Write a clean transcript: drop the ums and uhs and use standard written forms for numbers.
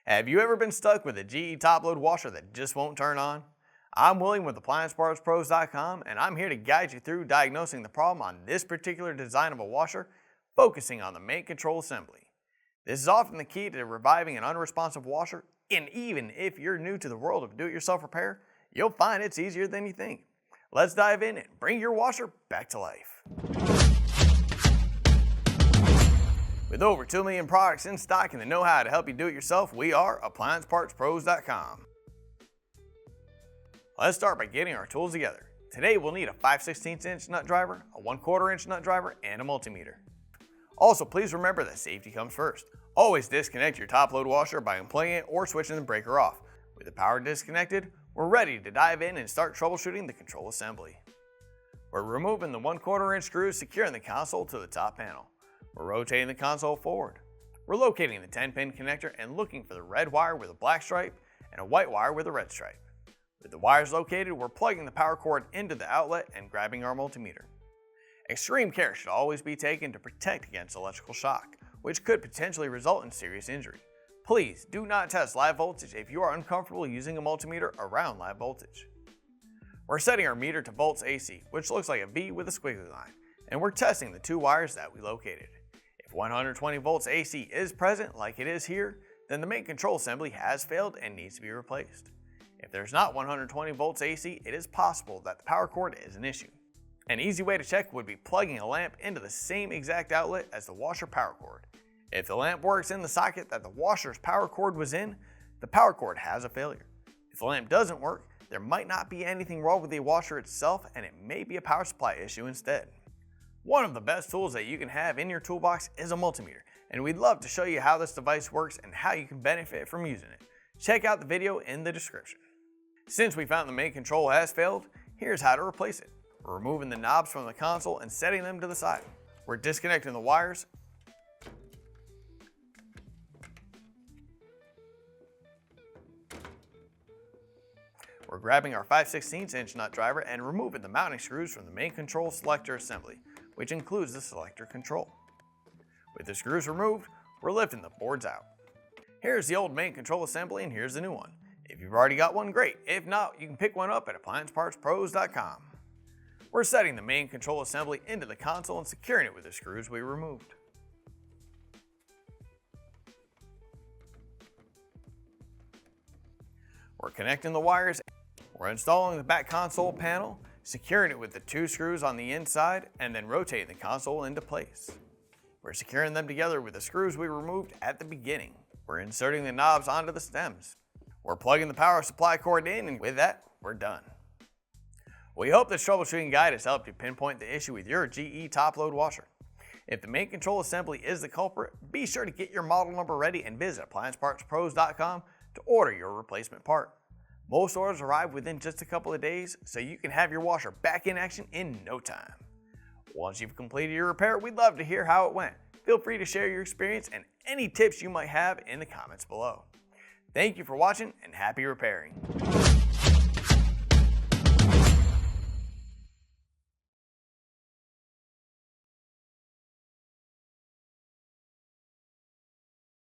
Have you ever been stuck with a GE top-load washer that just won't turn on? I'm William with appliancepros.com, and I'm here to guide you through diagnosing the problem on this particular design of a washer, focusing on the main control assembly. This is often the key to reviving an unresponsive washer, and even if you're new to the world of do-it-yourself repair, you'll find it's easier than you think. Let's dive in and bring your washer back to life. With over 2 million products in stock and the know-how to help you do it yourself, we are appliancepros.com. Let's start by getting our tools together. Today we'll need a 5/16 inch nut driver, a 1/4 inch nut driver, and a multimeter. Also, please remember that safety comes first. Always disconnect your top-load washer by unplugging it or switching the breaker off. With the power disconnected, we're ready to dive in and start troubleshooting the control assembly. We're removing the 1/4 inch screws securing the console to the top panel. We're rotating the console forward. We're locating the 10-pin connector and looking for the red wire with a black stripe and a white wire with a red stripe. With the wires located, we're plugging the power cord into the outlet and grabbing our multimeter. Extreme care should always be taken to protect against electrical shock, which could potentially result in serious injury. Please do not test live voltage if you are uncomfortable using a multimeter around live voltage. We're setting our meter to volts AC, which looks like a V with a squiggly line, and we're testing the 2 wires that we located. If 120 volts AC is present, like it is here, then the main control assembly has failed and needs to be replaced. If there's not 120 volts AC, it is possible that the power cord is an issue. An easy way to check would be plugging a lamp into the same exact outlet as the washer power cord. If the lamp works in the socket that the washer's power cord was in, the power cord has a failure. If the lamp doesn't work, there might not be anything wrong with the washer itself and it may be a power supply issue instead. One of the best tools that you can have in your toolbox is a multimeter, and we'd love to show you how this device works and how you can benefit from using it. Check out the video in the description. Since we found the main control has failed, here's how to replace it. We're removing the knobs from the console and setting them to the side. We're disconnecting the wires. We're grabbing our 5/16 inch nut driver and removing the mounting screws from the main control selector assembly, which includes the selector control. With the screws removed, we're lifting the boards out. Here's the old main control assembly and here's the new one. If you've already got one, great. If not, you can pick one up at appliancepros.com. We're setting the main control assembly into the console and securing it with the screws we removed. We're connecting the wires. We're installing the back console panel, securing it with the 2 screws on the inside, and then rotating the console into place. We're securing them together with the screws we removed at the beginning. We're inserting the knobs onto the stems. We're plugging the power supply cord in, and with that, we're done. We hope this troubleshooting guide has helped you pinpoint the issue with your GE top-load washer. If the main control assembly is the culprit, be sure to get your model number ready and visit appliancepros.com to order your replacement part. Most orders arrive within just a couple of days, so you can have your washer back in action in no time. Once you've completed your repair, we'd love to hear how it went. Feel free to share your experience and any tips you might have in the comments below. Thank you for watching and happy repairing.